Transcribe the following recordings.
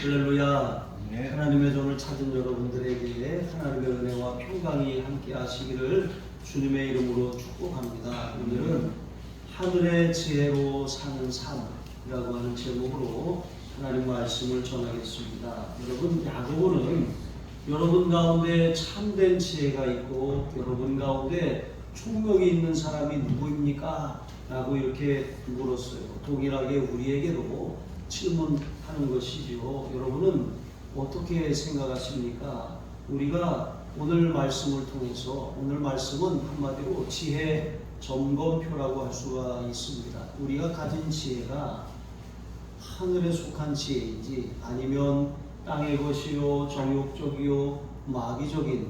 할렐루야. 네. 하나님의 종을 찾은 여러분들에게 하나님의 은혜와 평강이 함께 하시기를 주님의 이름으로 축복합니다. 오늘은 하늘의 지혜로 사는 삶이라고 하는 제목으로 하나님 말씀을 전하겠습니다. 여러분, 야고보는 여러분 가운데 참된 지혜가 있고 여러분 가운데 총명이 있는 사람이 누구입니까? 라고 이렇게 물었어요. 동일하게 우리에게도 질문하는 것이지요. 여러분은 어떻게 생각하십니까? 우리가 오늘 말씀을 통해서, 오늘 말씀은 한마디로 지혜 점검표라고 할 수가 있습니다. 우리가 가진 지혜가 하늘에 속한 지혜인지 아니면 땅의 것이요 정욕적이요 마귀적인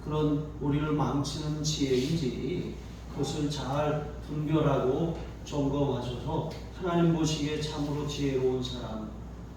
그런 우리를 망치는 지혜인지 그것을 잘 분별하고 점검하셔서 하나님 보시기에 참으로 지혜로운 사람,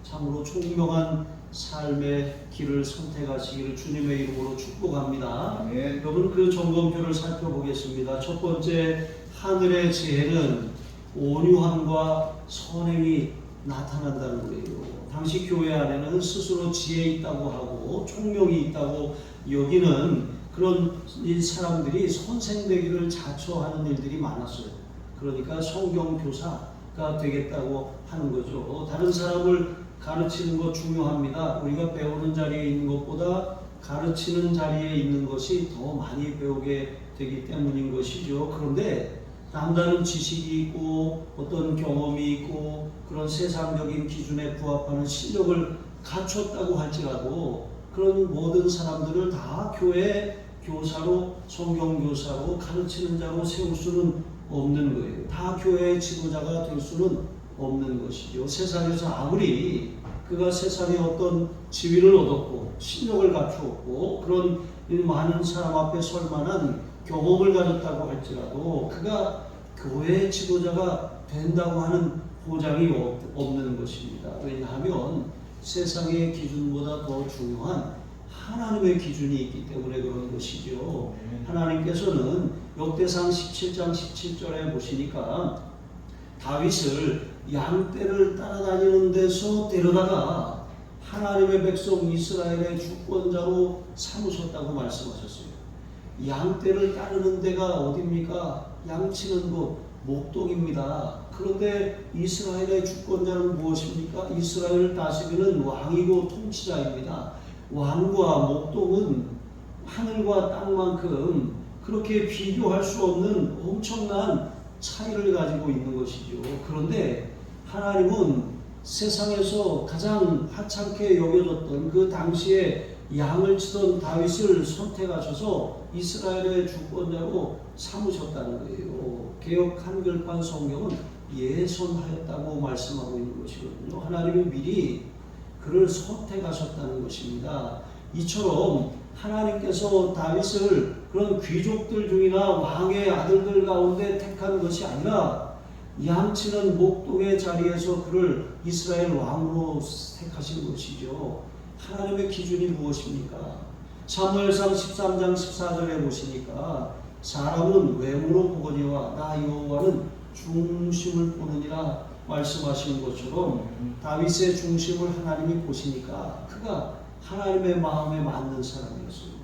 참으로 총명한 삶의 길을 선택하시기를 주님의 이름으로 축복합니다. 네. 여러분, 그 점검표를 살펴보겠습니다. 첫 번째, 하늘의 지혜는 온유함과 선행이 나타난다는 거예요. 당시 교회 안에는 스스로 지혜 있다고 하고 총명이 있다고 여기는 그런 이 사람들이 선생되기를 자처하는 일들이 많았어요. 그러니까 성경 교사가 되겠다고 하는 거죠. 다른 사람을 가르치는 것 중요합니다. 우리가 배우는 자리에 있는 것보다 가르치는 자리에 있는 것이 더 많이 배우게 되기 때문인 것이죠. 그런데 남다른 지식이 있고 어떤 경험이 있고 그런 세상적인 기준에 부합하는 실력을 갖췄다고 할지라도 그런 모든 사람들을 다 교회 교사로, 성경교사로, 가르치는 자로 세울 수는 없는 거예요. 다 교회의 지도자가 될 수는 없는 것이죠. 세상에서 아무리 그가 세상에 어떤 지위를 얻었고 실력을 갖추었고 그런 많은 사람 앞에 설 만한 경험을 가졌다고 할지라도 그가 교회의 지도자가 된다고 하는 보장이 없는 것입니다. 왜냐하면 세상의 기준보다 더 중요한 하나님의 기준이 있기 때문에 그런 것이죠. 하나님께서는 역대상 17장 17절에 보시니까 다윗을 양떼를 따라다니는 데서 데려다가 하나님의 백성 이스라엘의 주권자로 삼으셨다고 말씀하셨어요. 양떼를 따르는 데가 어디입니까? 양치는 곳, 목동입니다. 그런데 이스라엘의 주권자는 무엇입니까? 이스라엘을 다스리는 왕이고 통치자입니다. 왕과 목동은 하늘과 땅만큼 그렇게 비교할 수 없는 엄청난 차이를 가지고 있는 것이죠. 그런데 하나님은 세상에서 가장 하찮게 여겨졌던 그 당시에 양을 치던 다윗을 선택하셔서 이스라엘의 주권자로 삼으셨다는 거예요. 개역 한글판 성경은 예선하였다고 말씀하고 있는 것이거든요. 하나님이 미리 그를 선택하셨다는 것입니다. 이처럼 하나님께서 다윗을 그런 귀족들 중이나 왕의 아들들 가운데 택한 것이 아니라 양치는 목동의 자리에서 그를 이스라엘 왕으로 택하신 것이죠. 하나님의 기준이 무엇입니까? 사무엘상 13장 14절에 보시니까 사람은 외모로 보거니와 나 여호와는 중심을 보느니라 말씀하시는 것처럼 다윗의 중심을 하나님이 보시니까 그가 하나님의 마음에 맞는 사람이었어요.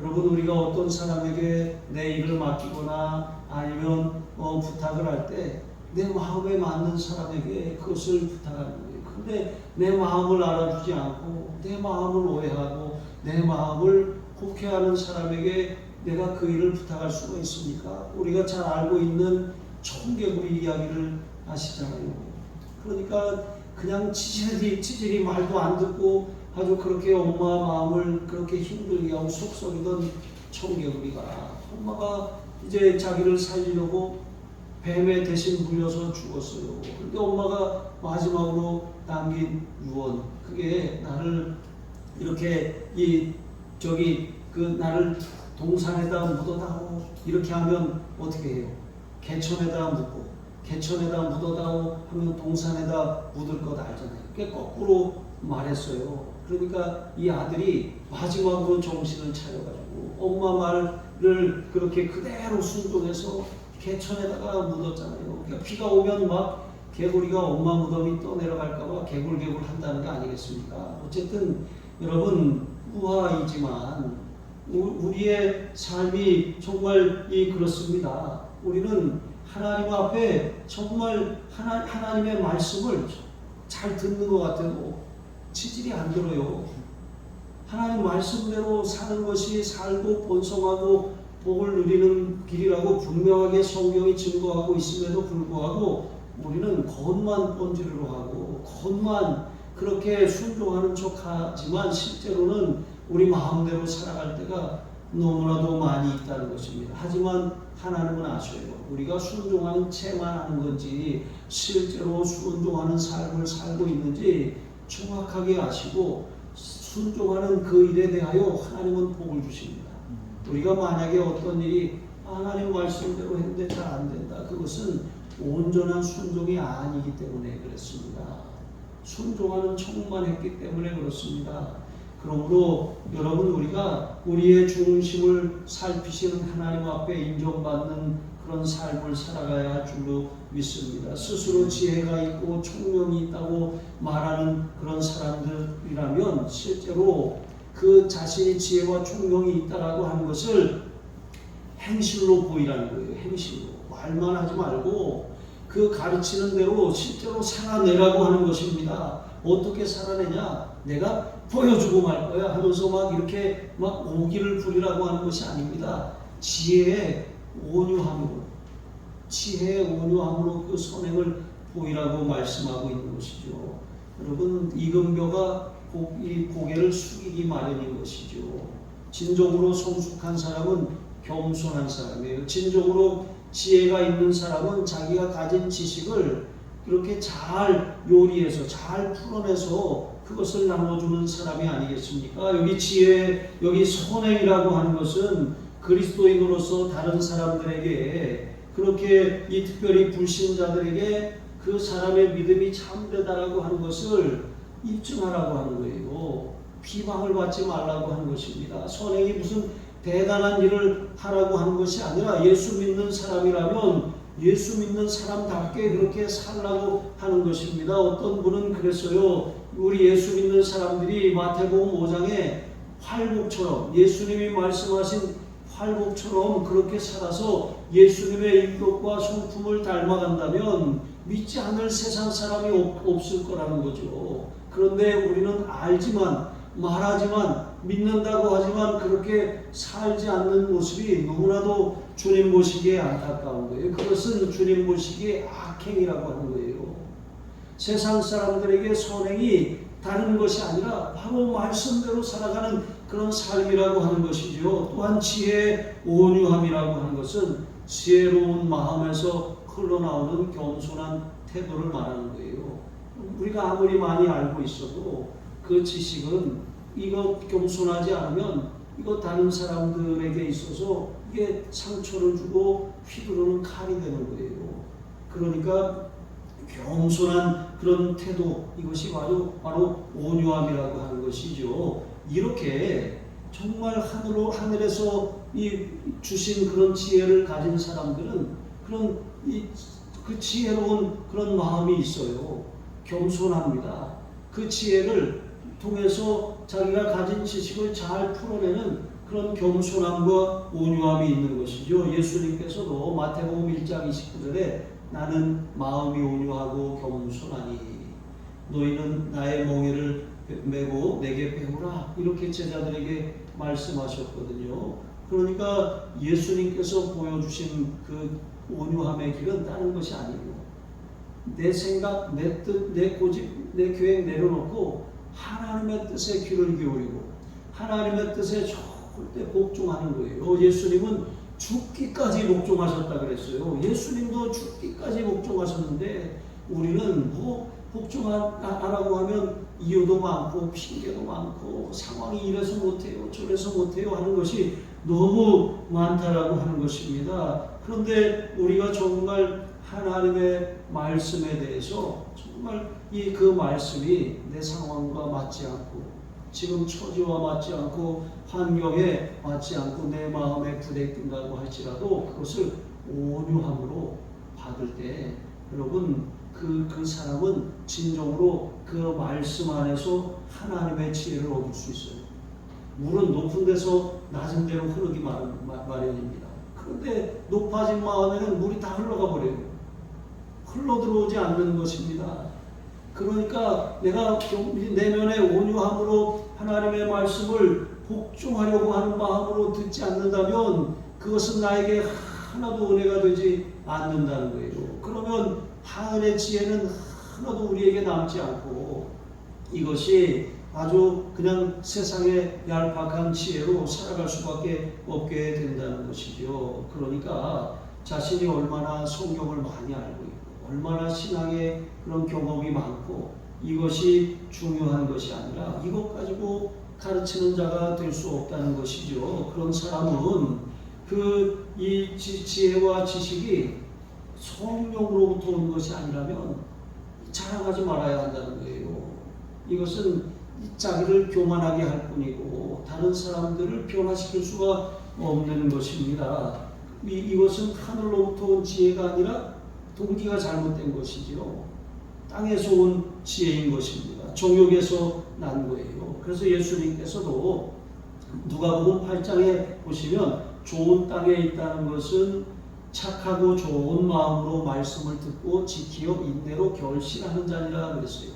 여러분, 우리가 어떤 사람에게 내 일을 맡기거나 아니면 부탁을 할 때 내 마음에 맞는 사람에게 그것을 부탁하는 거예요. 근데 내 마음을 알아주지 않고 내 마음을 오해하고 내 마음을 곡해하는 사람에게 내가 그 일을 부탁할 수가 있습니까? 우리가 잘 알고 있는 청개구리 이야기를 아시잖아요. 그러니까 그냥 치질이 말도 안 듣고 아주 그렇게 엄마 마음을 그렇게 힘들게 하고 속썩이던 청개구리가 엄마가 이제 자기를 살리려고 뱀에 대신 물려서 죽었어요. 근데 엄마가 마지막으로 남긴 유언, 그게 나를 이렇게 나를 동산에다 묻어다오 이렇게 하면 어떻게 해요? 개천에다 묻고 개천에다 묻어다오 하면 동산에다 묻을 것 알잖아요. 그게 거꾸로 말했어요. 그러니까 이 아들이 마지막으로 정신을 차려가지고 엄마 말을 그렇게 그대로 순종해서 개천에다가 묻었잖아요. 그러니까 비가 오면 막 개구리가 엄마 무덤이 떠내려갈까봐 개굴개굴 한다는 거 아니겠습니까? 어쨌든 여러분 우화이지만 우리의 삶이 정말 그렇습니다. 우리는 하나님 앞에 정말 하나님의 말씀을 잘 듣는 것 같아도 지질이 안 들어요. 하나님 말씀대로 사는 것이 살고 번성하고 복을 누리는 길이라고 분명하게 성경이 증거하고 있음에도 불구하고 우리는 겉만 번지르르 하고 겉만 그렇게 순종하는 척하지만 실제로는 우리 마음대로 살아갈 때가 너무나도 많이 있다는 것입니다. 하지만 하나님은 아셔요. 우리가 순종하는 채만 하는 건지 실제로 순종하는 삶을 살고 있는지 정확하게 아시고 순종하는 그 일에 대하여 하나님은 복을 주십니다. 우리가 만약에 어떤 일이 하나님 말씀대로 했는데 잘 안 된다. 그것은 온전한 순종이 아니기 때문에 그렇습니다. 순종하는 척만 했기 때문에 그렇습니다. 그러므로 여러분 우리가 우리의 중심을 살피시는 하나님 앞에 인정받는 그런 삶을 살아가야 할 줄로 믿습니다. 스스로 지혜가 있고 총명이 있다고 말하는 그런 사람들이라면 실제로 그 자신이 지혜와 총명이 있다라고 하는 것을 행실로 보이라는 거예요. 행실로. 말만 하지 말고 그 가르치는 대로 실제로 살아내라고 하는 것입니다. 어떻게 살아내냐? 내가 보여주고 말 거야 하면서 막 이렇게 막 오기를 부리라고 하는 것이 아닙니다. 지혜의 온유함으로, 지혜의 온유함으로 그 선행을 보이라고 말씀하고 있는 것이죠. 여러분 이금벼가 이 고개를 숙이기 마련인 것이죠. 진정으로 성숙한 사람은 겸손한 사람이에요. 진정으로 지혜가 있는 사람은 자기가 가진 지식을 이렇게 잘 요리해서 잘 풀어내서 그것을 나눠주는 사람이 아니겠습니까? 여기 지혜, 여기 선행이라고 하는 것은 그리스도인으로서 다른 사람들에게 그렇게 이 특별히 불신자들에게 그 사람의 믿음이 참되다라고 하는 것을 입증하라고 하는 거예요. 비방을 받지 말라고 하는 것입니다. 선행이 무슨 대단한 일을 하라고 하는 것이 아니라 예수 믿는 사람이라면 예수 믿는 사람답게 그렇게 살라고 하는 것입니다. 어떤 분은 그랬어요. 우리 예수 믿는 사람들이 마태복음 5장에 활복처럼 예수님이 말씀하신 활복처럼 그렇게 살아서 예수님의 인격과 성품을 닮아간다면 믿지 않을 세상 사람이 없을 거라는 거죠. 그런데 우리는 알지만 말하지만 믿는다고 하지만 그렇게 살지 않는 모습이 너무나도 주님 보시기에 안타까운 거예요. 그것은 주님 보시기에 악행이라고 하는 거예요. 세상 사람들에게 선행이 다른 것이 아니라 바로 말씀대로 살아가는 그런 삶이라고 하는 것이죠. 또한 지혜의 온유함이라고 하는 것은 지혜로운 마음에서 흘러나오는 겸손한 태도를 말하는 거예요. 우리가 아무리 많이 알고 있어도 그 지식은 이거 겸손하지 않으면 이거 다른 사람들에게 있어서 이게 상처를 주고 휘두르는 칼이 되는 거예요. 그러니까 겸손한 그런 태도, 이것이 바로 온유함이라고 하는 것이죠. 이렇게 정말 하늘에서 주신 그런 지혜를 가진 사람들은 그 지혜로운 그런 마음이 있어요. 겸손합니다. 그 지혜를 통해서 자기가 가진 지식을 잘 풀어내는 그런 겸손함과 온유함이 있는 것이죠. 예수님께서도 마태복음 1장 29절에 나는 마음이 온유하고 겸손하니 너희는 나의 멍에를 메고 내게 배우라 이렇게 제자들에게 말씀하셨거든요. 그러니까 예수님께서 보여주신 그 온유함의 길은 다른 것이 아니에요. 내 생각, 내 뜻, 내 고집, 내 계획 내려놓고 하나님의 뜻에 귀를 기울이고 하나님의 뜻에 절대 복종하는 거예요. 예수님은 죽기까지 복종하셨다 그랬어요. 예수님도 죽기까지 복종하셨는데 우리는 뭐 복종하라고 하면 이유도 많고 핑계도 많고 상황이 이래서 못해요 저래서 못해요 하는 것이 너무 많다라고 하는 것입니다. 그런데 우리가 정말 하나님의 말씀에 대해서 정말 그 말씀이 내 상황과 맞지 않고 지금 처지와 맞지 않고 환경에 맞지 않고 내 마음에 부대낀다고 할지라도 그것을 온유함으로 받을 때 여러분 그 그 사람은 진정으로 그 말씀 안에서 하나님의 지혜를 얻을 수 있어요. 물은 높은 데서 낮은 데로 흐르기 마련입니다. 그런데 높아진 마음에는 물이 다 흘러가 버려요. 흘러 들어오지 않는 것입니다. 그러니까 내가 내면의 온유함으로 하나님의 말씀을 복종하려고 하는 마음으로 듣지 않는다면 그것은 나에게 하나도 은혜가 되지 않는다는 거예요. 그러면 하늘의 지혜는 하나도 우리에게 남지 않고 이것이 아주 그냥 세상의 얄팍한 지혜로 살아갈 수밖에 없게 된다는 것이죠. 그러니까 자신이 얼마나 성경을 많이 알고 있고 얼마나 신앙의 그런 경험이 많고 이것이 중요한 것이 아니라 이것 가지고 가르치는 자가 될 수 없다는 것이죠. 그런 사람은 이 지혜와 지식이 성령으로부터 온 것이 아니라면 자랑하지 말아야 한다는 거예요. 이것은 자기를 교만하게 할 뿐이고 다른 사람들을 변화시킬 수가 없는 것입니다. 이것은 하늘로부터 온 지혜가 아니라 동기가 잘못된 것이지요. 땅에서 온 지혜인 것입니다. 정욕에서 난 거예요. 그래서 예수님께서도 누가복음 8장에 보시면 좋은 땅에 있다는 것은 착하고 좋은 마음으로 말씀을 듣고 지키어 인내로 결실하는 자니라 그랬어요.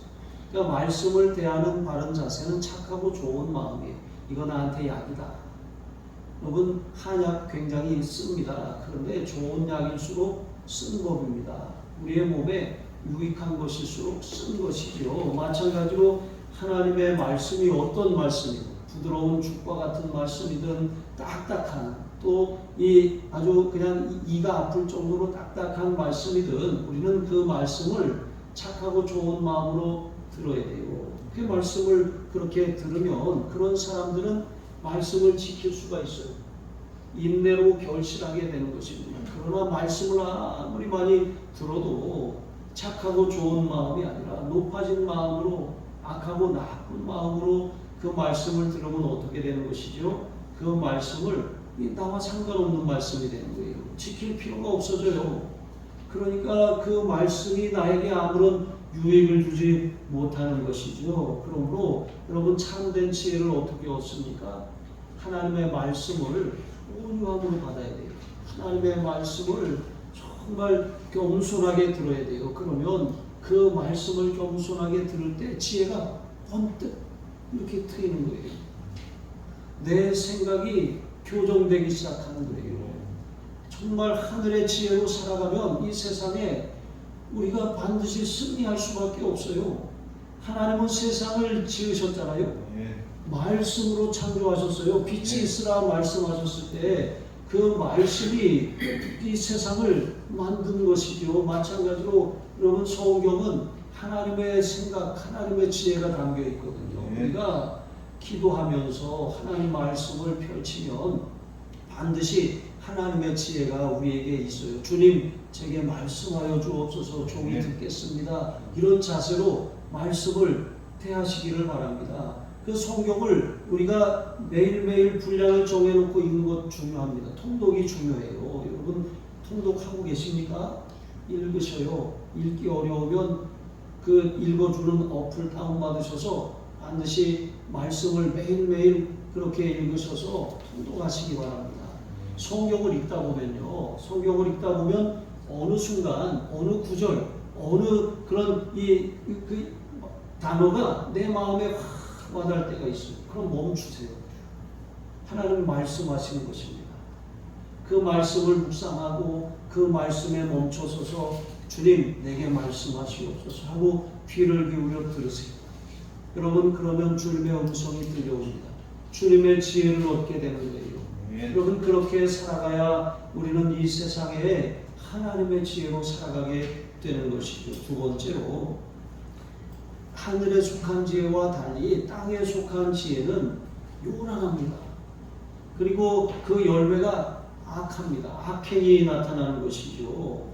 그러니까 말씀을 대하는 바른 자세는 착하고 좋은 마음이에요. 이거 나한테 약이다. 여러분 한약 굉장히 씁니다. 그런데 좋은 약일수록 쓴 법입니다. 우리의 몸에 유익한 것일수록 쓴 것이죠. 마찬가지로 하나님의 말씀이 어떤 말씀이고 부드러운 죽과 같은 말씀이든 딱딱한 또 이 아주 그냥 이가 아플 정도로 딱딱한 말씀이든 우리는 그 말씀을 착하고 좋은 마음으로 들어야 돼요. 그 말씀을 그렇게 들으면 그런 사람들은 말씀을 지킬 수가 있어요. 인내로 결실하게 되는 것입니다. 그러나 말씀을 아무리 많이 들어도 착하고 좋은 마음이 아니라 높아진 마음으로 악하고 나쁜 마음으로 그 말씀을 들으면 어떻게 되는 것이죠? 그 말씀을 나와 상관없는 말씀이 되는 거예요. 지킬 필요가 없어져요. 그러니까 그 말씀이 나에게 아무런 유익을 주지 못하는 것이죠. 그러므로 여러분 참된 지혜를 어떻게 얻습니까? 하나님의 말씀을 온유함으로 받아야 돼요. 하나님의 말씀을 정말 겸손하게 들어야 돼요. 그러면 그 말씀을 겸손하게 들을 때 지혜가 번뜩 이렇게 트이는 거예요. 내 생각이 교정되기 시작하는 거예요. 정말 하늘의 지혜로 살아가면 이 세상에 우리가 반드시 승리할 수밖에 없어요. 하나님은 세상을 지으셨잖아요. 말씀으로 창조하셨어요. 빛이 있으라 말씀하셨을 때 그 말씀이 이 세상을 만든 것이죠. 마찬가지로 여러분 성경은 하나님의 생각, 하나님의 지혜가 담겨 있거든요. 우리가 기도하면서 하나님 말씀을 펼치면 반드시 하나님의 지혜가 우리에게 있어요. 주님 제게 말씀하여 주옵소서 종이 듣겠습니다. 이런 자세로 말씀을 대하시기를 바랍니다. 그 성경을 우리가 매일매일 분량을 정해놓고 읽는 것 중요합니다. 통독이 중요해요. 여러분 통독하고 계십니까? 읽으셔요. 읽기 어려우면 그 읽어주는 어플 다운받으셔서 반드시 말씀을 매일매일 그렇게 읽으셔서 통독하시기 바랍니다. 성경을 읽다 보면요. 성경을 읽다 보면 어느 순간, 어느 구절, 어느 그런 그 단어가 내 마음에 확 와닿을 때가 있어요. 그럼 멈추세요. 하나님 말씀하시는 것입니다. 그 말씀을 묵상하고 그 말씀에 멈춰서서 주님 내게 말씀하시옵소서 하고 귀를 기울여 들으세요. 여러분 그러면 주님의 음성이 들려옵니다. 주님의 지혜를 얻게 되는 거예요. 여러분 그렇게 살아가야 우리는 이 세상에 하나님의 지혜로 살아가게 되는 것이죠. 두 번째로 하늘에 속한 지혜와 달리 땅에 속한 지혜는 요란합니다. 그리고 그 열매가 악합니다. 악행이 나타나는 것이죠.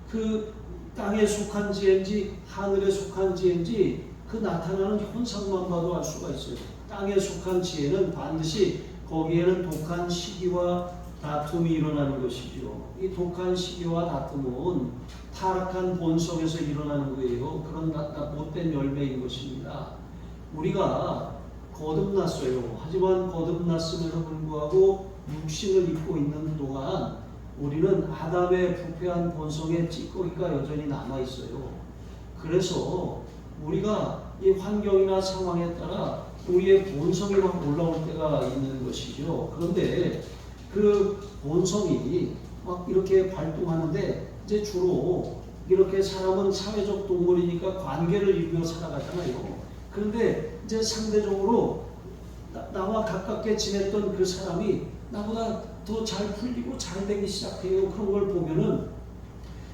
그 땅에 속한 지혜인지 하늘에 속한 지혜인지 그 나타나는 현상만 봐도 알 수가 있어요. 땅에 속한 지혜는 반드시 거기에는 독한 시기와 다툼이 일어나는 것이죠. 이 독한 시기와 다툼은 타락한 본성에서 일어나는 거예요. 그런 못된 열매인 것입니다. 우리가 거듭났어요. 하지만 거듭났음에도 불구하고 육신을 입고 있는 동안 우리는 아담의 부패한 본성의 찌꺼기가 여전히 남아있어요. 그래서 우리가 이 환경이나 상황에 따라 우리의 본성이 막 올라올 때가 있는 것이죠. 그런데 그 본성이 막 이렇게 발동하는데 이제 주로 이렇게 사람은 사회적 동물이니까 관계를 이루며 살아가잖아요. 그런데 이제 상대적으로 나와 가깝게 지냈던 그 사람이 나보다 더 잘 풀리고 잘 되기 시작해요. 그런 걸 보면은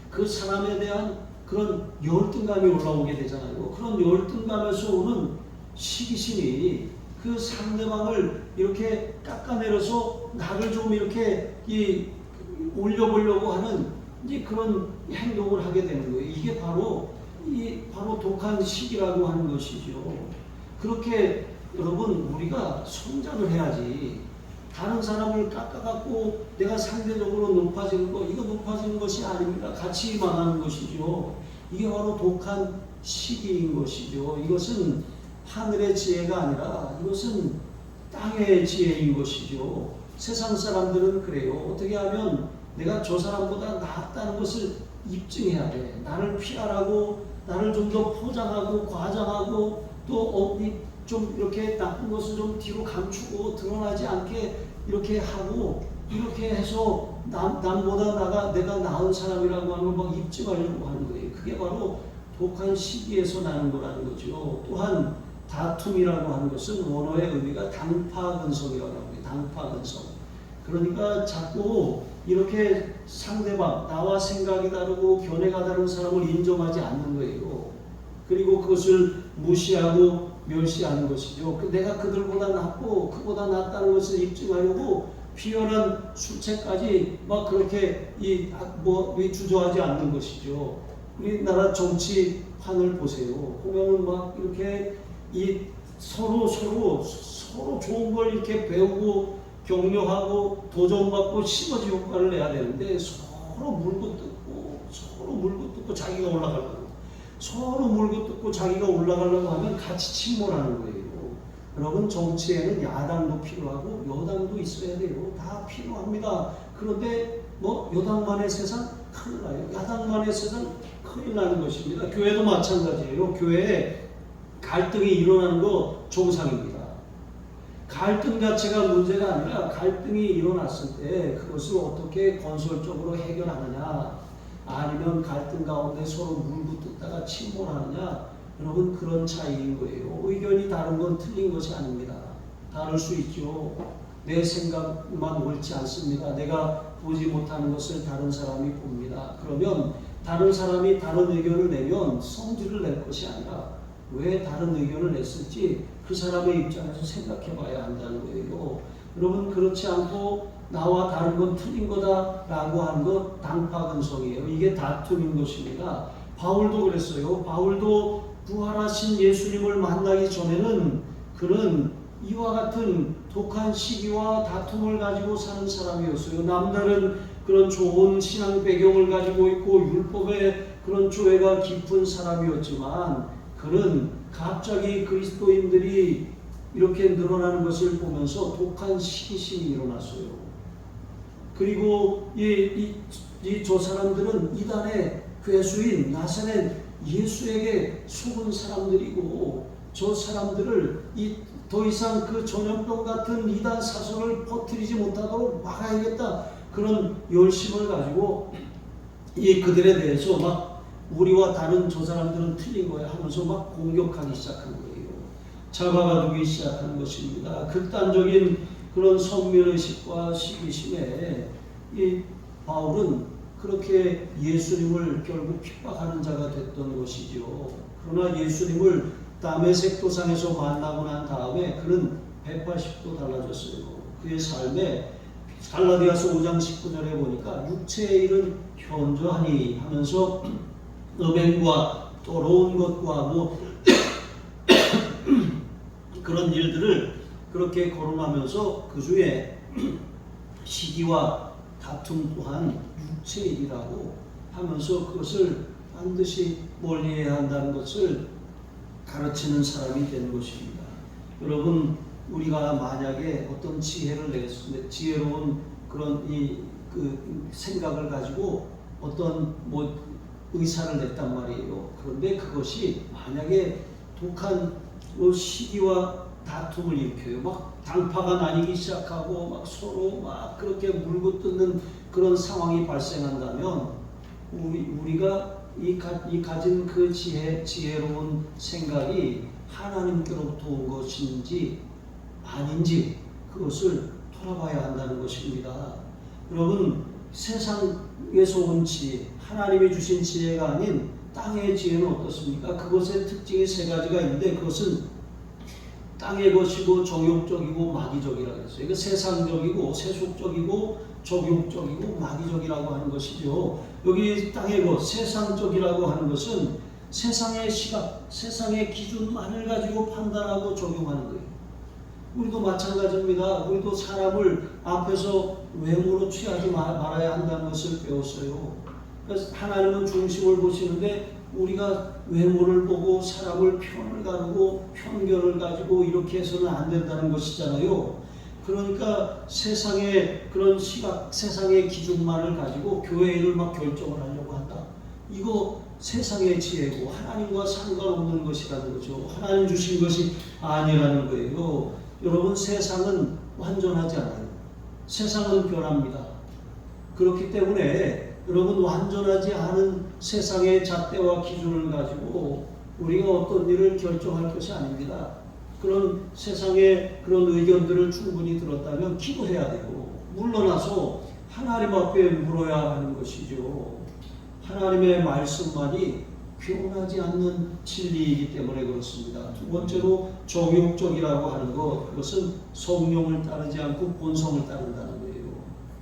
그 사람에 대한 그런 열등감이 올라오게 되잖아요. 그런 열등감에서 오는 시기심이 그 상대방을 이렇게 깎아내려서 나를 좀 이렇게 올려보려고 하는 이제 그런 행동을 하게 되는 거예요. 이게 바로 독한 시기라고 하는 것이죠. 그렇게 여러분 우리가 성장을 해야지. 다른 사람을 깎아갖고 내가 상대적으로 높아지는 거, 이거 높아지는 것이 아닙니다. 같이 망하는 것이죠. 이게 바로 독한 시기인 것이죠. 이것은 하늘의 지혜가 아니라 이것은 땅의 지혜인 것이죠. 세상 사람들은 그래요. 어떻게 하면 내가 저 사람보다 낫다는 것을 입증해야 돼. 나를 피하라고, 나를 좀 더 포장하고 과장하고 또 좀 이렇게 나쁜 것을 좀 뒤로 감추고 드러나지 않게 이렇게 하고 이렇게 해서 남보다 내가 나은 사람이라고 하는 걸 막 입증하려고 하는 거예요. 그게 바로 독한 시기에서 나는 거라는 거죠. 또한 다툼이라고 하는 것은 원어의 의미가 당파근성이라고 합니다. 당파근성. 그러니까 자꾸 이렇게 상대방, 나와 생각이 다르고 견해가 다른 사람을 인정하지 않는 거예요. 그리고 그것을 무시하고 멸시하는 것이죠. 내가 그들보다 낫고 그보다 낫다는 것을 입증하려고 피어난 수채까지 막 그렇게 주저하지 않는 것이죠. 우리나라 정치판을 보세요. 보면은 막 이렇게 서로 좋은 걸 이렇게 배우고 격려하고 도전받고 시너지 효과를 내야 되는데 서로 물고 뜯고 자기가 올라가려고 서로 물고 뜯고 자기가 올라가려고 하면 같이 침몰하는 거예요. 여러분 정치에는 야당도 필요하고 여당도 있어야 돼요. 다 필요합니다. 그런데 여당만의 세상 큰일 나요. 야당만의 세상 큰일 나는 것입니다. 교회도 마찬가지예요. 교회에 갈등이 일어나는 거 정상입니다. 갈등 자체가 문제가 아니라 갈등이 일어났을 때 그것을 어떻게 건설적으로 해결하느냐 아니면 갈등 가운데 서로 물고 뜯다가 침몰하느냐 여러분 그런 차이인 거예요. 의견이 다른 건 틀린 것이 아닙니다. 다를 수 있죠. 내 생각만 옳지 않습니다. 내가 보지 못하는 것을 다른 사람이 봅니다. 그러면 다른 사람이 다른 의견을 내면 성질을 낼 것이 아니라 왜 다른 의견을 냈을지 그 사람의 입장에서 생각해 봐야 한다는 거예요. 여러분 그렇지 않고 나와 다른 건 틀린 거다라고 하는 것 당파근성이에요. 이게 다툼인 것입니다. 바울도 그랬어요. 바울도 부활하신 예수님을 만나기 전에는 그는 이와 같은 독한 시기와 다툼을 가지고 사는 사람이었어요. 남다른 그런 좋은 신앙 배경을 가지고 있고 율법의 그런 조예가 깊은 사람이었지만 그는 갑자기 그리스도인들이 이렇게 늘어나는 것을 보면서 독한 시기심이 일어났어요. 그리고 저 사람들은 이단의 괴수인 나사렛 예수에게 속은 사람들이고 저 사람들을 더 이상 그 전염병 같은 이단 사설을 퍼뜨리지 못하도록 막아야겠다 그런 열심을 가지고 그들에 대해서 막 우리와 다른 저 사람들은 틀린 거야 하면서 막 공격하기 시작한 거예요. 잡아가두기 시작하는 것입니다. 극단적인 그런 선민의식과 시기심에 이 바울은 그렇게 예수님을 결국 핍박하는 자가 됐던 것이죠. 그러나 예수님을 다메섹 도상에서 만나고 난 다음에 그는 180도 달라졌어요. 그의 삶에 갈라디아서 5장 19절에 보니까 육체의 일은 현저하니 하면서 음행과 더러운 것과 그런 일들을 그렇게 거론하면서 그 중에 시기와 다툼 또한 육체의 일이라고 하면서 그것을 반드시 멀리해야 한다는 것을 가르치는 사람이 되는 것입니다. 여러분, 우리가 만약에 어떤 지혜를 내겠습니다. 지혜로운 그런 그 생각을 가지고 어떤 의사를 냈단 말이에요. 그런데 그것이 만약에 독한 시기와 다툼을 일으켜요. 막 당파가 나뉘기 시작하고 막 서로 막 그렇게 물고 뜯는 그런 상황이 발생한다면 우리가 가진 그 지혜로운 생각이 하나님께로부터 온 것인지 아닌지 그것을 돌아봐야 한다는 것입니다. 여러분, 세상에서 온 지혜, 하나님이 주신 지혜가 아닌 땅의 지혜는 어떻습니까? 그것의 특징이 세 가지가 있는데 그것은 땅의 것이고 정욕적이고 마귀적이라고 했어요. 그러니까 세상적이고 세속적이고 정욕적이고 마귀적이라고 하는 것이죠. 여기 땅의 것, 세상적이라고 하는 것은 세상의 시각, 세상의 기준만을 가지고 판단하고 적용하는 거예요. 우리도 마찬가지입니다. 우리도 사람을 앞에서 외모로 취하지 말아야 한다는 것을 배웠어요. 그래서 하나님은 중심을 보시는데 우리가 외모를 보고 사람을 편을 가르고 편견을 가지고 이렇게 해서는 안 된다는 것이잖아요. 그러니까 세상의 그런 시각, 세상의 기준만을 가지고 교회 일을 막 결정을 하려고 한다. 이거 세상의 지혜고 하나님과 상관없는 것이라는 거죠. 하나님 주신 것이 아니라는 거예요. 여러분, 세상은 완전하지 않아요. 세상은 변합니다. 그렇기 때문에 여러분, 완전하지 않은 세상의 잣대와 기준을 가지고 우리가 어떤 일을 결정할 것이 아닙니다. 그런 세상의 그런 의견들을 충분히 들었다면 기도해야 되고 물러나서 하나님 앞에 물어야 하는 것이죠. 하나님의 말씀만이 변하지 않는 진리이기 때문에 그렇습니다. 두 번째로 정욕적이라고 하는 것, 그것은 성령을 따르지 않고 본성을 따른다는 거예요.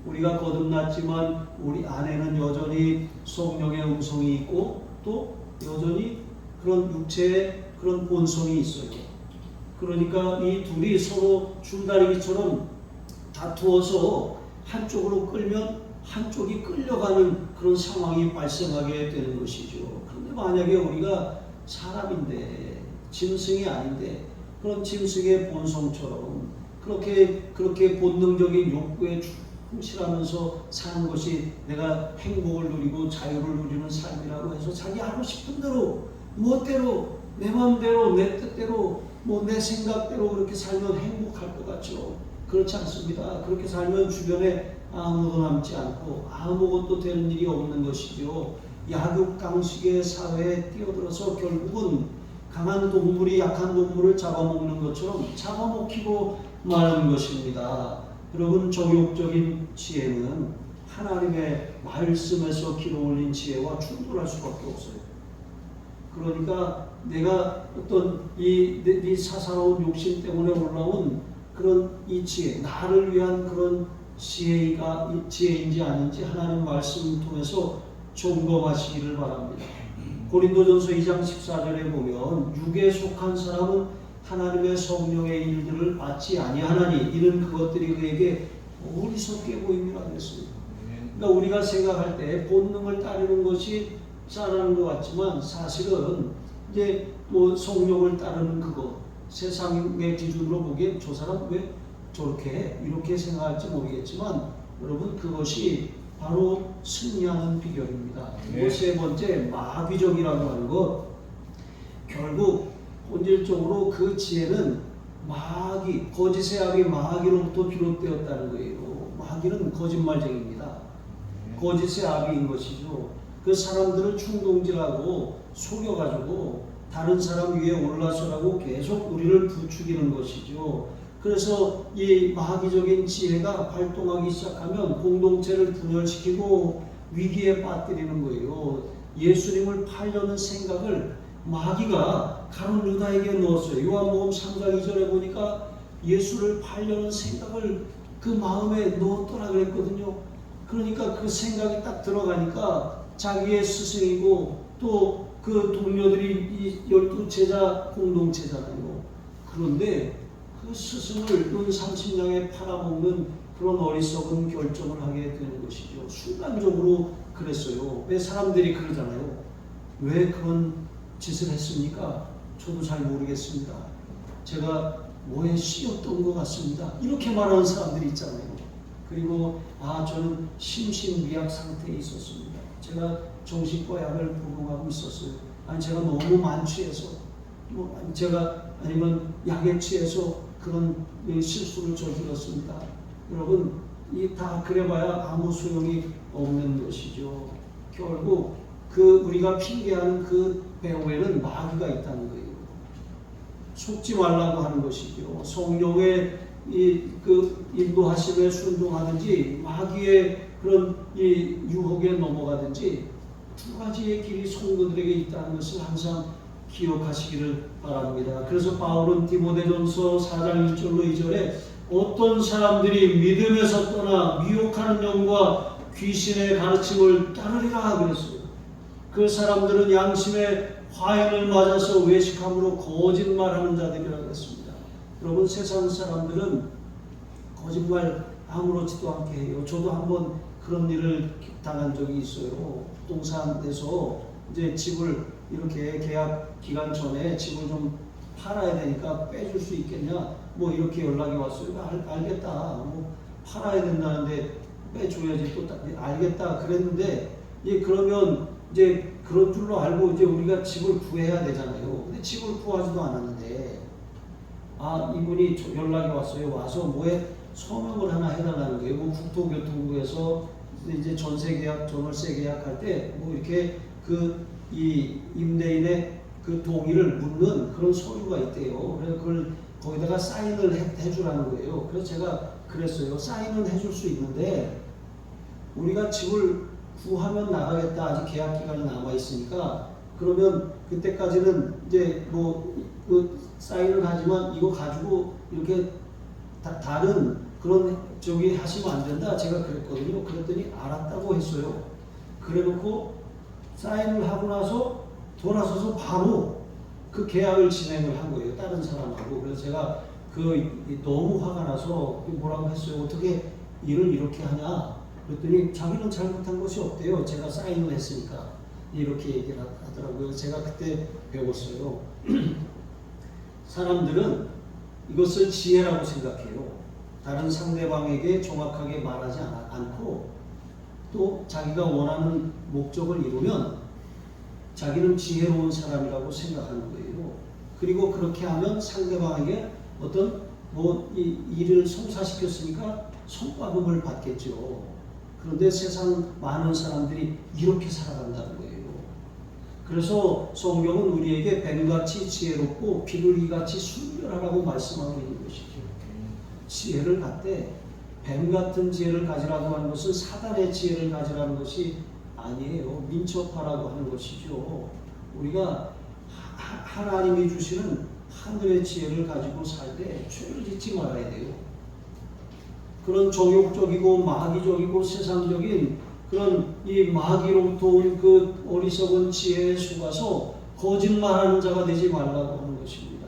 우리가 거듭났지만 우리 안에는 여전히 성령의 음성이 있고 또 여전히 그런 육체의 그런 본성이 있어요. 그러니까 이 둘이 서로 줄다리기처럼 다투어서 한쪽으로 끌면 한쪽이 끌려가는 그런 상황이 발생하게 되는 것이죠. 그런데 만약에 우리가 사람인데 짐승이 아닌데 그런 짐승의 본성처럼 그렇게 본능적인 욕구에 충실하면서 사는 것이 내가 행복을 누리고 자유를 누리는 삶이라고 해서 자기 하고 싶은 대로 멋대로 내 마음대로 내 뜻대로 내 생각대로 그렇게 살면 행복할 것 같죠. 그렇지 않습니다. 그렇게 살면 주변에 아무도 남지 않고 아무것도 되는 일이 없는 것이죠. 약육강식의 사회에 뛰어들어서 결국은 강한 동물이 약한 동물을 잡아먹는 것처럼 잡아먹히고 마는 것입니다. 여러분, 정욕적인 지혜는 하나님의 말씀에서 길어올린 지혜와 충돌할 수밖에 없어요. 그러니까 내가 어떤 이 사사로운 욕심 때문에 올라온 그런 이 지혜, 나를 위한 그런 지혜인지 아닌지 하나님 말씀 통해서 점검하시기를 바랍니다. 고린도전서 2장 14절에 보면 육에 속한 사람은 하나님의 성령의 일들을 받지 아니하나니 이는 그것들이 그에게 어리석게 보임이라 그랬습니다. 그러니까 우리가 생각할 때 본능을 따르는 것이 잘하는 것 같지만 사실은 이제 성령을 따르는 그거 세상의 기준으로 보기엔 저 사람 왜 저렇게 해? 이렇게 생각할지 모르겠지만 여러분, 그것이 바로 승리하는 비결입니다. 그리고 세 번째, 마귀적이라고 하는 것, 결국 본질적으로 그 지혜는 마귀, 거짓의 악이 마귀로부터 비롯되었다는 거예요. 마귀는 거짓말쟁이입니다. 거짓의 악인 것이죠. 그 사람들을 충동질하고 속여가지고 다른 사람 위에 올라서라고 계속 우리를 부추기는 것이죠. 그래서 이 마귀적인 지혜가 발동하기 시작하면 공동체를 분열시키고 위기에 빠뜨리는 거예요. 예수님을 팔려는 생각을 마귀가 가룟 유다에게 넣었어요. 요한복음 3장 2절에 보니까 예수를 팔려는 생각을 그 마음에 넣었더라 그랬거든요. 그러니까 그 생각이 딱 들어가니까 자기의 스승이고 또 그 동료들이 이 12제자 공동체잖아요. 그런데 그 스승을 은 30냥에 팔아먹는 그런 어리석은 결정을 하게 되는 것이죠. 순간적으로 그랬어요. 왜 사람들이 그러잖아요. 왜 그런 짓을 했습니까? 저도 잘 모르겠습니다. 제가 뭐에 씌였던 것 같습니다. 이렇게 말하는 사람들이 있잖아요. 그리고 저는 심신미약 상태에 있었습니다. 제가 정신과 약을 복용하고 있었어요. 제가 너무 만취해서 아니면 약에 취해서 그런 실수를 저질렀습니다. 여러분, 이 다 그래봐야 아무 소용이 없는 것이죠. 결국 우리가 핑계하는 그 배후에는 마귀가 있다는 거예요. 속지 말라고 하는 것이죠. 성령의 인도하심에 순종하든지 마귀의 그런 유혹에 넘어가든지 두 가지의 길이 성도들에게 있다는 것을 항상 기억하시기를 바랍니다. 그래서 바울은 디모데전서 4장 1절로 2절에 어떤 사람들이 믿음에서 떠나 미혹하는 영과 귀신의 가르침을 따르리라 그랬어요. 그 사람들은 양심의 화인을 맞아서 외식함으로 거짓말하는 자들이라고 했습니다. 여러분, 세상 사람들은 거짓말 아무렇지도 않게 해요. 저도 한번 그런 일을 당한 적이 있어요. 부동산에서 이제 집을 이렇게 계약 기간 전에 집을 좀 팔아야 되니까 빼줄 수 있겠냐? 이렇게 연락이 왔어요. 알겠다. 팔아야 된다는데 빼줘야지 또 알겠다. 그랬는데 그러면 이제 그런 줄로 알고 이제 우리가 집을 구해야 되잖아요. 근데 집을 구하지도 않았는데 이분이 연락이 왔어요. 와서 뭐에 서명을 하나 해달라는 거예요. 국토교통부에서 이제 전세 계약, 전월세 계약할 때 이렇게 이 임대인의 그 동의를 묻는 그런 서류가 있대요. 그래서 그걸 거기다가 사인을 해주라는 거예요. 그래서 제가 그랬어요. 사인은 해줄 수 있는데 우리가 집을 구하면 나가겠다. 아직 계약 기간이 남아 있으니까 그러면 그때까지는 이제 그 사인을 하지만 이거 가지고 이렇게 다른 그런 하시면 안 된다. 제가 그랬거든요. 그랬더니 알았다고 했어요. 그래놓고 사인을 하고 나서 돌아서서 바로 그 계약을 진행을 한 거예요. 다른 사람하고. 그래서 제가 너무 화가 나서 뭐라고 했어요. 어떻게 일을 이렇게 하냐? 그랬더니 자기는 잘못한 것이 없대요. 제가 사인을 했으니까. 이렇게 얘기를 하더라고요. 제가 그때 배웠어요. 사람들은 이것을 지혜라고 생각해요. 다른 상대방에게 정확하게 말하지 않고 또 자기가 원하는 목적을 이루면 자기는 지혜로운 사람이라고 생각하는 거예요. 그리고 그렇게 하면 상대방에게 어떤 이 일을 성사시켰으니까 성과금을 받겠죠. 그런데 세상 많은 사람들이 이렇게 살아간다는 거예요. 그래서 성경은 우리에게 뱀같이 지혜롭고 비둘기같이 순결하라고 말씀하고 있는 것이죠. 지혜를 갖되 뱀같은 지혜를 가지라고 하는 것은 사단의 지혜를 가지라는 것이 아니에요. 민첩하라고 하는 것이죠. 우리가 하나님이 주시는 하늘의 지혜를 가지고 살 때 죄를 짓지 말아야 돼요. 그런 정욕적이고 마귀적이고 세상적인 그런 이 마귀로부터 온 그 어리석은 지혜에 속아서 거짓말하는 자가 되지 말라고 하는 것입니다.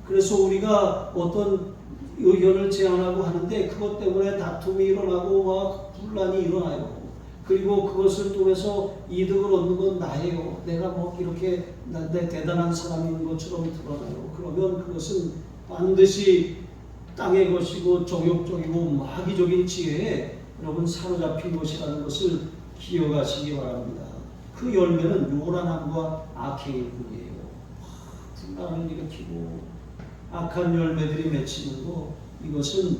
그래서 우리가 어떤 의견을 제안하고 하는데 그것 때문에 다툼이 일어나고 막 분란이 일어나요. 그리고 그것을 통해서 이득을 얻는 건 나예요. 내가 이렇게 내 대단한 사람인 것처럼 드러나요. 그러면 그것은 반드시 땅의 것이고 정욕적이고 마귀적인 지혜에 여러분 사로잡힌 것이라는 것을 기억하시기 바랍니다. 그 열매는 요란함과 악행일 뿐이에요. 분란을 일으키고 악한 열매들이 맺히는 것, 이것은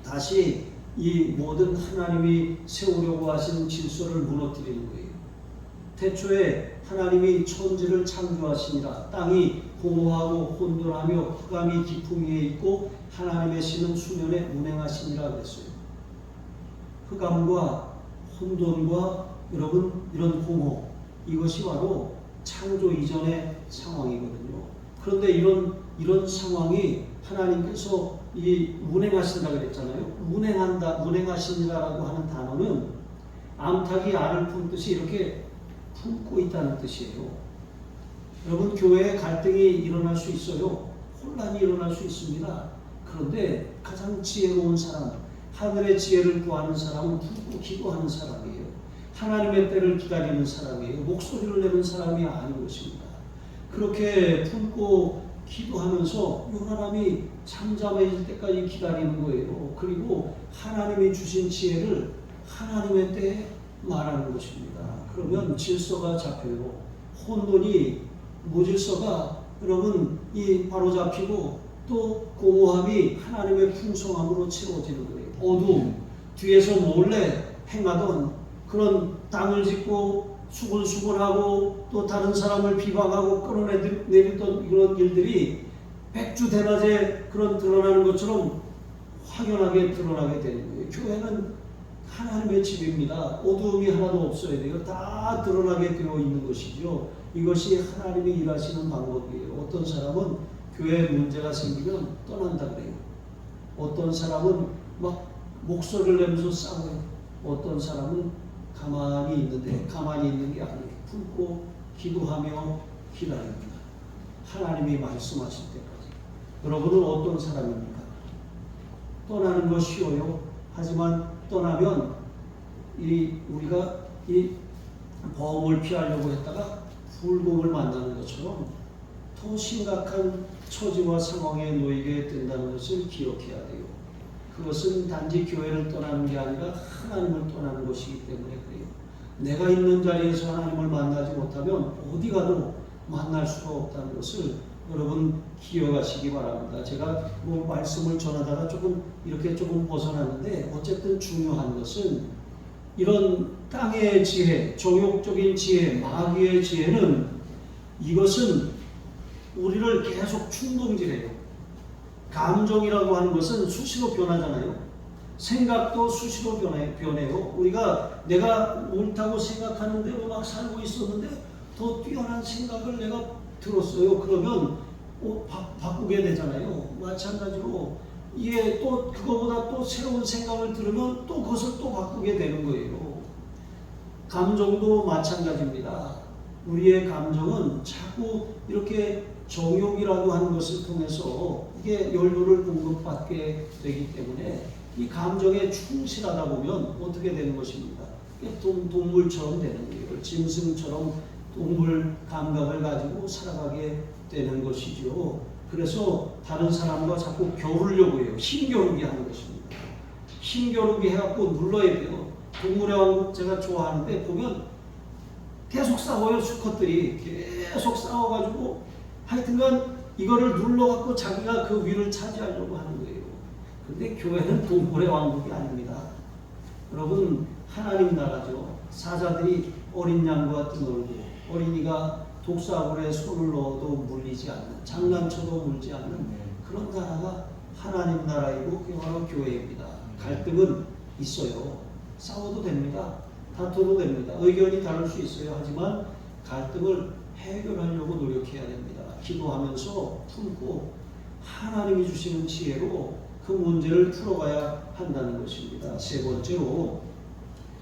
다시 이 모든 하나님이 세우려고 하신 질서를 무너뜨리는 거예요. 태초에 하나님이 천지를 창조하시니라. 땅이 공허하고 혼돈하며 흑암이 깊음 위에 있고 하나님의 신은 수면에 운행하시니라 그랬어요. 흑암과 혼돈과 여러분 이런 공허, 이것이 바로 창조 이전의 상황이거든요. 그런데 이런 상황이 하나님께서 운행하신다 그랬잖아요. 운행하시니라라고 하는 단어는 암탉이 알을 품듯이 이렇게 품고 있다는 뜻이에요. 여러분, 교회에 갈등이 일어날 수 있어요. 혼란이 일어날 수 있습니다. 그런데 가장 지혜로운 사람, 하늘의 지혜를 구하는 사람은 품고 기도하는 사람이에요. 하나님의 때를 기다리는 사람이에요. 목소리를 내는 사람이 아닌 것입니다. 그렇게 품고 기도하면서 이 사람이 잠잠해질 때까지 기다리는 거예요. 그리고 하나님이 주신 지혜를 하나님의 때에 말하는 것입니다. 그러면 질서가 잡혀요. 혼돈이 무질서가 여러분 이 바로 잡히고 또 공허함이 하나님의 풍성함으로 채워지는 거예요. 어두움 뒤에서 몰래 행하던 그런 땅을 짓고 수군수군하고 또 다른 사람을 비방하고 끌어내리던 그런 일들이 백주대낮에 그런 드러나는 것처럼 확연하게 드러나게 되는 거예요. 교회는 하나님의 집입니다. 어두움이 하나도 없어야 돼요. 다 드러나게 되어 있는 것이죠. 이것이 하나님이 일하시는 방법이에요. 어떤 사람은 교회에 문제가 생기면 떠난다 그래요. 어떤 사람은 막 목소리를 내면서 싸워요. 어떤 사람은 가만히 있는데 가만히 있는 게 아니에요. 품고 기도하며 기다립니다. 하나님이 말씀하실 때까지. 여러분은 어떤 사람입니까? 떠나는 거 쉬워요. 하지만 떠나면 우리가 이 범을 피하려고 했다가 불복을 만나는 것처럼 더 심각한 처지와 상황에 놓이게 된다는 것을 기억해야 돼요. 그것은 단지 교회를 떠나는 게 아니라 하나님을 떠나는 것이기 때문에 그래요. 내가 있는 자리에서 하나님을 만나지 못하면 어디 가도 만날 수가 없다는 것을 여러분 기억하시기 바랍니다. 제가 말씀을 전하다가 이렇게 조금 벗어났는데 어쨌든 중요한 것은 이런 땅의 지혜, 정욕적인 지혜, 마귀의 지혜는 이것은 우리를 계속 충동질해요. 감정이라고 하는 것은 수시로 변하잖아요. 생각도 수시로 변해요. 우리가 내가 옳다고 생각하는 대로 막 살고 있었는데 더 뛰어난 생각을 내가 들었어요. 그러면 바꾸게 되잖아요. 마찬가지로 이게 또 그거보다 또 새로운 생각을 들으면 또 그것을 또 바꾸게 되는 거예요. 감정도 마찬가지입니다. 우리의 감정은 자꾸 이렇게 정욕이라고 하는 것을 통해서 이게 연료를 공급받게 되기 때문에 이 감정에 충실하다 보면 어떻게 되는 것입니까? 동물처럼 되는 거예요. 짐승처럼 동물 감각을 가지고 살아가게 되는 것이죠. 그래서 다른 사람과 자꾸 겨루려고 해요. 힘겨루기 하는 것입니다. 힘겨루기 해갖고 눌러야 돼요. 동물의 왕국 제가 좋아하는데 보면 계속 싸워요. 수컷들이 계속 싸워가지고 하여튼간 이거를 눌러갖고 자기가 그 위를 차지하려고 하는 거예요. 근데 교회는 동물의 왕국이 아닙니다. 여러분 하나님 나라죠. 사자들이 어린 양과 뛰놀고 어린이가 독사굴에 손을 넣어도 물리지 않는, 장난쳐도 물지 않는 그런 나라가 하나님 나라이고 그게 바로 교회입니다. 갈등은 있어요. 싸워도 됩니다. 다퉈도 됩니다. 의견이 다를 수 있어요. 하지만 갈등을 해결하려고 노력해야 됩니다. 기도하면서 품고 하나님이 주시는 지혜로 그 문제를 풀어가야 한다는 것입니다. 세 번째로,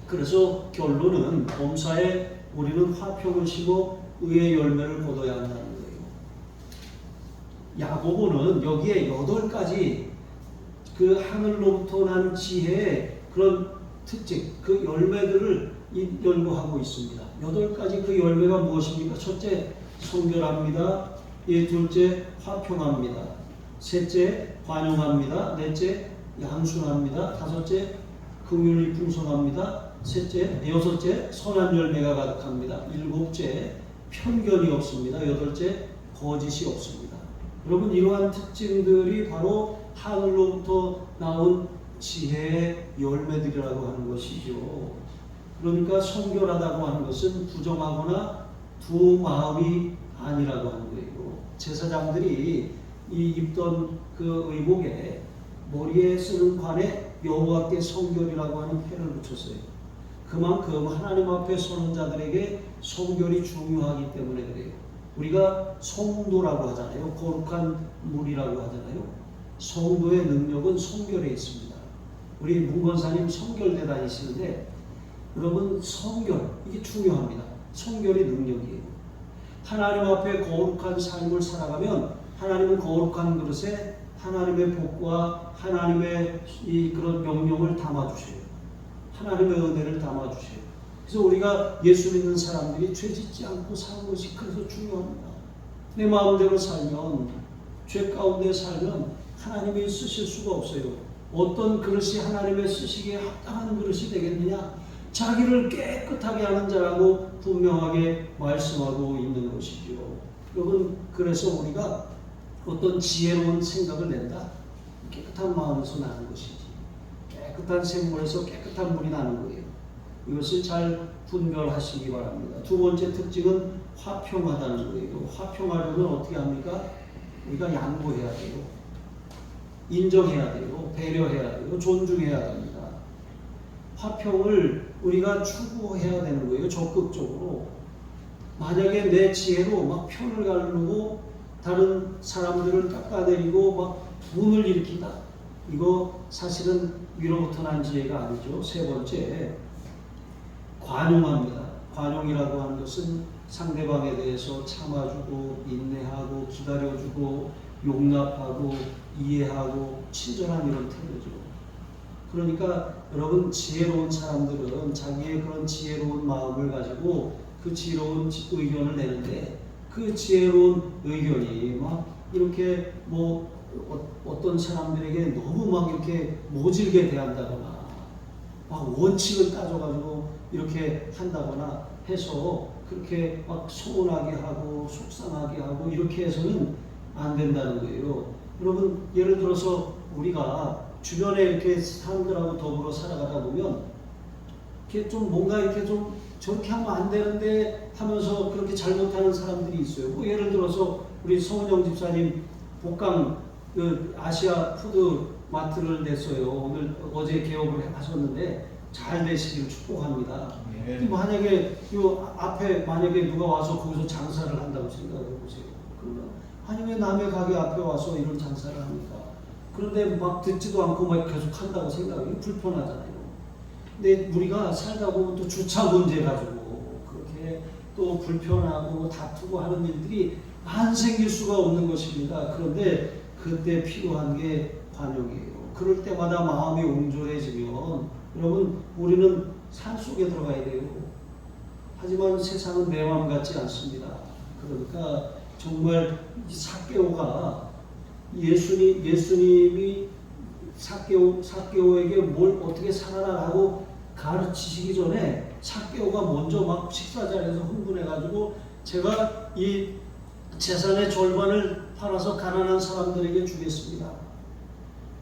그래서 결론은 범사에 우리는 화평을 심어 의의 열매를 거둬야 한다는 거예요. 야고보는 여기에 8가지 그 하늘로부터 난 지혜의 그런 특징, 그 열매들을 연구하고 있습니다. 8가지 그 열매가 무엇입니까? 첫째, 성결합니다. 둘째, 화평합니다. 셋째, 관용합니다. 넷째, 양순합니다. 다섯째, 긍휼이 풍성합니다. 여섯째, 선한 열매가 가득합니다. 일곱째, 편견이 없습니다. 여덟째, 거짓이 없습니다. 여러분 이러한 특징들이 바로 하늘로부터 나온 지혜의 열매들이라고 하는 것이죠. 그러니까 성결하다고 하는 것은 부정하거나 두 마음이 아니라고 하는 거예요. 제사장들이 이 입던 그 의복에 머리에 쓰는 관에 여호와께 성결이라고 하는 패를 붙였어요. 그만큼 하나님 앞에 서는 자들에게 성결이 중요하기 때문에 그래요. 우리가 성도라고 하잖아요. 거룩한 물이라고 하잖아요. 성도의 능력은 성결에 있습니다. 우리 문건사님 성결대 다니시는데 여러분 성결 이게 중요합니다. 성결이 능력이에요. 하나님 앞에 거룩한 삶을 살아가면 하나님은 거룩한 그릇에 하나님의 복과 하나님의 이 그런 명령을 담아주세요. 하나님의 은혜를 담아주세요. 그래서 우리가 예수 믿는 사람들이 죄 짓지 않고 사는 것이 그래서 중요합니다. 내 마음대로 살면, 죄 가운데 살면 하나님이 쓰실 수가 없어요. 어떤 그릇이 하나님의 쓰시기에 합당한 그릇이 되겠느냐? 자기를 깨끗하게 하는 자라고 분명하게 말씀하고 있는 것이죠. 여러분, 그래서 우리가 어떤 지혜로운 생각을 낸다? 깨끗한 마음에서 나는 것이지. 깨끗한 샘물에서 깨끗한 물이 나는 거예요. 이것을 잘 분별하시기 바랍니다. 두 번째 특징은 화평하다는 거예요. 화평하려면 어떻게 합니까? 우리가 양보해야 돼요. 인정해야 돼요. 배려해야 돼요. 존중해야 됩니다. 화평을 우리가 추구해야 되는 거예요. 적극적으로. 만약에 내 지혜로 막 편을 가르고 다른 사람들을 깎아내리고 막 분을 일으킨다. 이거 사실은 위로부터 난 지혜가 아니죠. 세 번째, 관용합니다. 관용이라고 하는 것은 상대방에 대해서 참아주고 인내하고 기다려주고 용납하고 이해하고 친절한 이런 태도죠. 그러니까 여러분, 지혜로운 사람들은 자기의 그런 지혜로운 마음을 가지고 그 지혜로운 의견을 내는데, 그 지혜로운 의견이 막 이렇게 뭐 어떤 사람들에게 너무 막 이렇게 모질게 대한다거나 막 원칙을 따져가지고 이렇게 한다거나 해서 그렇게 막 서운하게 하고 속상하게 하고 이렇게 해서는 안 된다는 거예요. 여러분, 예를 들어서 우리가 주변에 이렇게 사람들하고 더불어 살아가다 보면 이렇게 좀 뭔가 이렇게 좀 저렇게 하면 안 되는데 하면서 그렇게 잘못하는 사람들이 있어요. 뭐 예를 들어서 우리 성은영 집사님 복강 그 아시아 푸드 마트를 냈어요. 어제 개업을 하셨는데 잘 되시길 축복합니다. 네. 만약에 요 앞에 만약에 누가 와서 거기서 장사를 한다고 생각해 보세요. 그러면 아니 왜 남의 가게 앞에 와서 이런 장사를 합니까? 그런데 막 듣지도 않고 막 계속 한다고 생각하면 불편하잖아요. 근데 우리가 살다 보면 또 주차 문제 가지고 그렇게 또 불편하고 다투고 하는 일들이 안 생길 수가 없는 것입니다. 그런데 그때 필요한 게 관용이에요. 그럴 때마다 마음이 옹졸해지면 여러분, 우리는 산 속에 들어가야 돼요. 하지만 세상은 내 마음 같지 않습니다. 그러니까 정말 삭개오가 예수님이 삭개오에게 뭘 어떻게 살아라라고 가르치시기 전에 삭개오가 먼저 막 식사 자리에서 흥분해가지고 제가 이 재산의 절반을 팔아서 가난한 사람들에게 주겠습니다.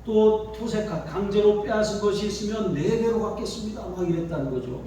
또 토색한 강제로 빼앗은 것이 있으면 4배로 갚겠습니다. 막 이랬다는 거죠.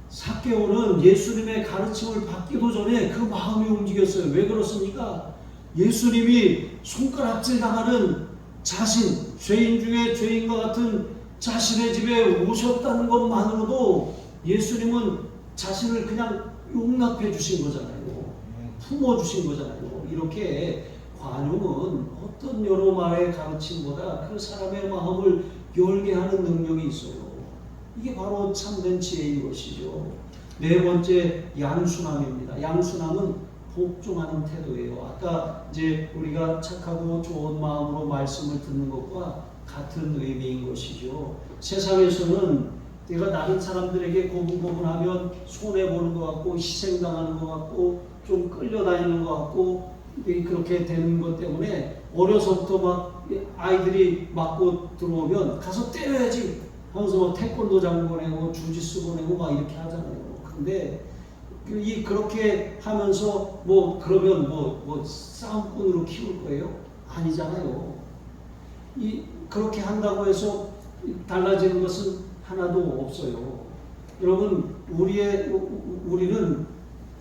삭개오는 예수님의 가르침을 받기도 전에 그 마음이 움직였어요. 왜 그렇습니까? 예수님이 손가락질 당하는 자신, 죄인 중에 죄인과 같은 자신의 집에 오셨다는 것만으로도 예수님은 자신을 그냥 용납해 주신 거잖아요. 품어 주신 거잖아요. 이렇게 관용은 어떤 여러 말의 가르침보다 그 사람의 마음을 열게 하는 능력이 있어요. 이게 바로 참된 지혜인 것이죠. 네 번째, 양순함입니다. 양순함은 복종하는 태도예요. 아까 이제 우리가 착하고 좋은 마음으로 말씀을 듣는 것과 같은 의미인 것이죠. 세상에서는 내가 다른 사람들에게 고분고분하면 손해보는 것 같고 희생당하는 것 같고 좀 끌려다니는 것 같고 그렇게 되는 것 때문에 어려서부터 막 아이들이 맞고 들어오면 가서 때려야지 하면서 뭐 태권도장 보내고 주짓수 보내고 막 이렇게 하잖아요. 근데 그렇게 하면서 뭐 그러면 뭐 싸움꾼으로 키울 거예요? 아니잖아요. 그렇게 한다고 해서 달라지는 것은 하나도 없어요. 여러분, 우리는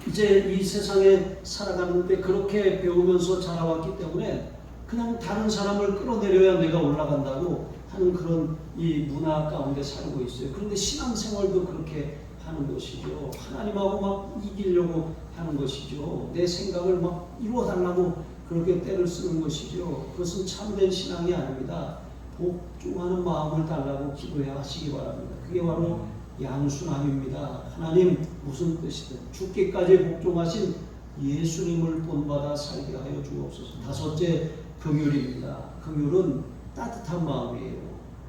이제 이 세상에 살아가는데 그렇게 배우면서 자라왔기 때문에 그냥 다른 사람을 끌어내려야 내가 올라간다고 하는 그런 이 문화 가운데 살고 있어요. 그런데 신앙생활도 그렇게 하는 것이죠. 하나님하고 막 이기려고 하는 것이죠. 내 생각을 막 이루어달라고 그렇게 때를 쓰는 것이죠. 그것은 참된 신앙이 아닙니다. 복종하는 마음을 달라고 기도해야 하시기 바랍니다. 그게 바로 양순함입니다. 하나님 무슨 뜻이든 죽기까지 복종하신 예수님을 본받아 살게 하여 주옵소서. 다섯째, 긍휼입니다. 긍휼은 따뜻한 마음이에요.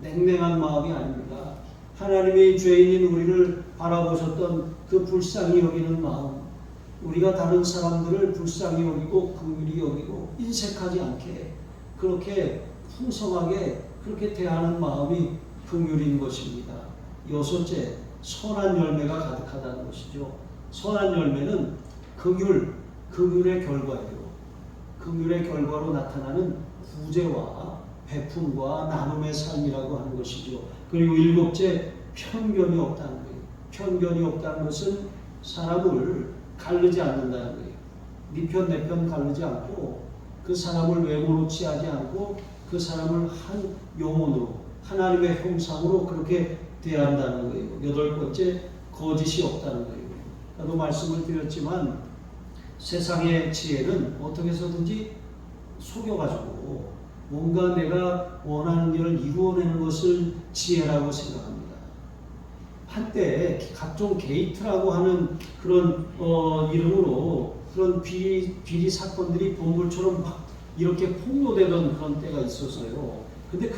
냉랭한 마음이 아닙니다. 하나님이 죄인인 우리를 바라보셨던 그 불쌍히 여기는 마음, 우리가 다른 사람들을 불쌍히 여기고 긍휼히 여기고 인색하지 않게 그렇게 풍성하게 그렇게 대하는 마음이 긍휼인 것입니다. 여섯째, 선한 열매가 가득하다는 것이죠. 선한 열매는 긍휼의 결과예요. 긍휼의 결과로 나타나는 구제와 베품과 나눔의 삶이라고 하는 것이죠. 그리고 일곱째, 편견이 없다는 거예요. 편견이 없다는 것은 사람을 가르지 않는다는 거예요. 네 편 내 편 가르지 않고 그 사람을 외모로 취하지 않고 그 사람을 한 영혼으로 하나님의 형상으로 그렇게 대한다는 거예요. 여덟 번째, 거짓이 없다는 거예요. 나도 말씀을 드렸지만 세상의 지혜는 어떻게 해서든지 속여가지고 뭔가 내가 원하는 일을 이루어내는 것을 지혜라고 생각합니다. 한때 각종 게이트라고 하는 그런 이름으로 그런 비리 사건들이 본물처럼 막 이렇게 폭로되던 그런 때가 있었어요. 근데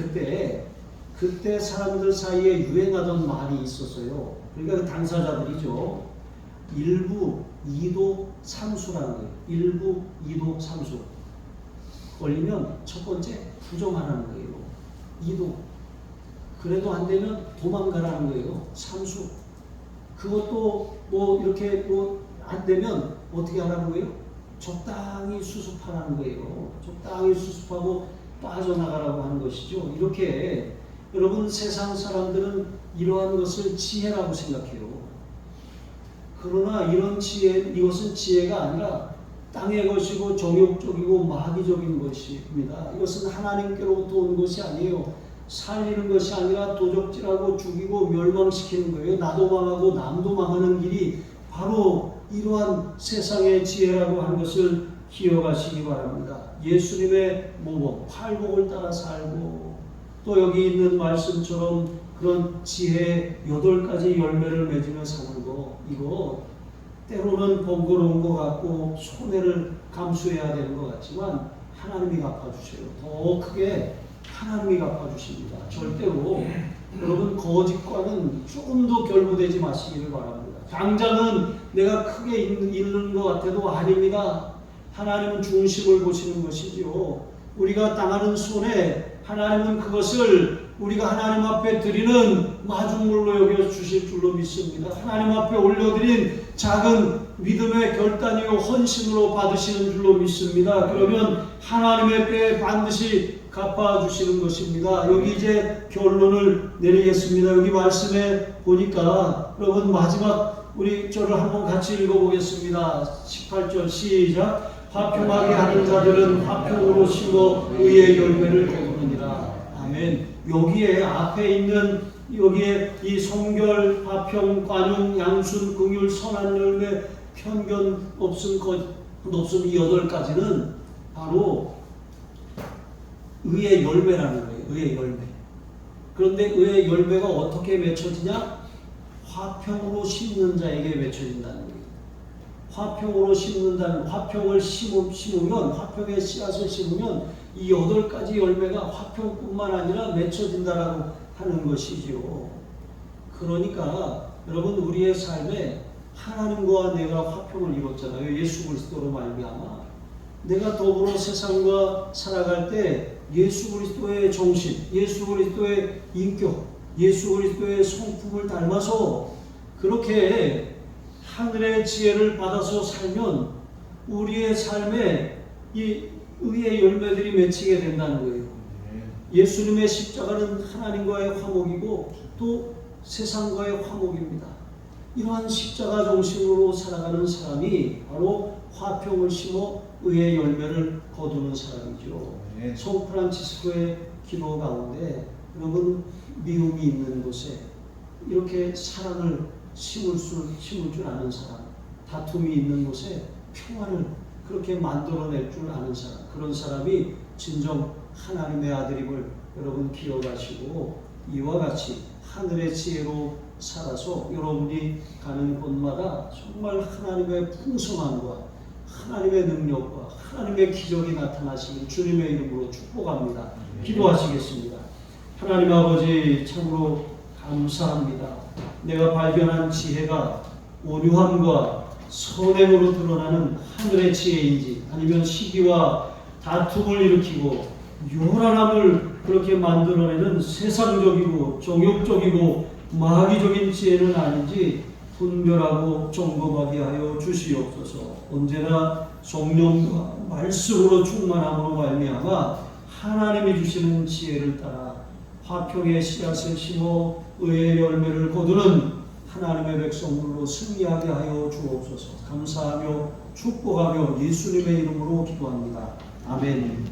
그때 사람들 사이에 유행하던 말이 있었어요. 그러니까 그 당사자들이죠. 일부, 이도, 삼수라는 거예요. 일부, 이도, 삼수. 걸리면 첫 번째 부정하라는 거예요. 이도. 그래도 안 되면 도망가라는 거예요. 삼수. 그것도 뭐 이렇게 뭐 안 되면 어떻게 하라는 거예요? 적당히 수습하라는 거예요. 적당히 수습하고 빠져나가라고 하는 것이죠. 이렇게 여러분 세상 사람들은 이러한 것을 지혜라고 생각해요. 그러나 이것은 지혜가 아니라 땅의 것이고 정욕적이고 마귀적인 것입니다. 이것은 하나님께로부터 온 것이 아니에요. 살리는 것이 아니라 도적질하고 죽이고 멸망시키는 거예요. 나도 망하고 남도 망하는 길이 바로 이러한 세상의 지혜라고 하는 것을 기억하시기 바랍니다. 예수님의 모범, 팔복을 따라 살고 또 여기 있는 말씀처럼 그런 지혜의 8가지 열매를 맺으며 사는 거, 이거 때로는 번거로운 것 같고 손해를 감수해야 되는 것 같지만 하나님이 갚아주셔요. 더 크게 하나님이 갚아주십니다. 절대로 여러분 거짓과는 조금 더 결부되지 마시기를 바랍니다. 당장은 내가 크게 잃는 것 같아도 아닙니다. 하나님은 중심을 보시는 것이죠. 우리가 당하는 손해 하나님은 그것을 우리가 하나님 앞에 드리는 마중물로 여겨주실 줄로 믿습니다. 하나님 앞에 올려드린 작은 믿음의 결단이요 헌신으로 받으시는 줄로 믿습니다. 그러면 하나님의 때에 반드시 갚아주시는 것입니다. 여기 이제 결론을 내리겠습니다. 여기 말씀에 보니까 여러분 마지막 우리 저를 한번 같이 읽어보겠습니다. 18절 시작. 화평하게 하는 자들은 화평으로 심어 의의 열매를 거두느니라. 아멘. 여기에 앞에 있는 여기에 이 성결, 화평, 관용, 양순, 긍휼, 선한 열매, 편견 없음, 없음 이 8가지는 바로 의의 열매라는 거예요. 의의 열매. 그런데 의의 열매가 어떻게 맺혀지냐? 화평으로 심는 자에게 맺혀진다는 거예요. 화평으로 심는다는, 화평을 심으면, 화평의 씨앗을 심으면 이 8가지 열매가 화평뿐만 아니라 맺혀진다라고 하는 것이죠. 그러니까 여러분 우리의 삶에 하나님과 내가 화평을 이뤘잖아요. 예수 그리스도로 말미암아. 내가 더불어 세상과 살아갈 때 예수 그리스도의 정신, 예수 그리스도의 인격, 예수 그리스도의 성품을 닮아서 그렇게 하늘의 지혜를 받아서 살면 우리의 삶에 이 의의 열매들이 맺히게 된다는 거예요. 예수님의 십자가는 하나님과의 화목이고 또 세상과의 화목입니다. 이러한 십자가 정신으로 살아가는 사람이 바로 화평을 심어 의의 열매를 거두는 사람이죠. 송 프란치스코의 기도 가운데 여러분 미움이 있는 곳에 이렇게 사랑을 심을 줄 아는 사람, 다툼이 있는 곳에 평화를 그렇게 만들어낼 줄 아는 사람, 그런 사람이 진정 하나님의 아들임을 여러분 기억하시고 이와 같이 하늘의 지혜로 살아서 여러분이 가는 곳마다 정말 하나님의 풍성함과 하나님의 능력과 하나님의 기적이 나타나시길 주님의 이름으로 축복합니다. 기도하시겠습니다. 하나님 아버지 참으로 감사합니다. 내가 발견한 지혜가 온유함과 선행으로 드러나는 하늘의 지혜인지 아니면 시기와 다툼을 일으키고 요란함을 그렇게 만들어내는 세상적이고 정욕적이고 마귀적인 지혜는 아닌지 분별하고 점검하게 하여 주시옵소서. 언제나 성령과 말씀으로 충만함으로 말미암아 하나님이 주시는 지혜를 따라 화평의 씨앗을 심어 의의 열매를 거두는 하나님의 백성들로 승리하게 하여 주옵소서. 감사하며 축복하며 예수님의 이름으로 기도합니다. 아멘.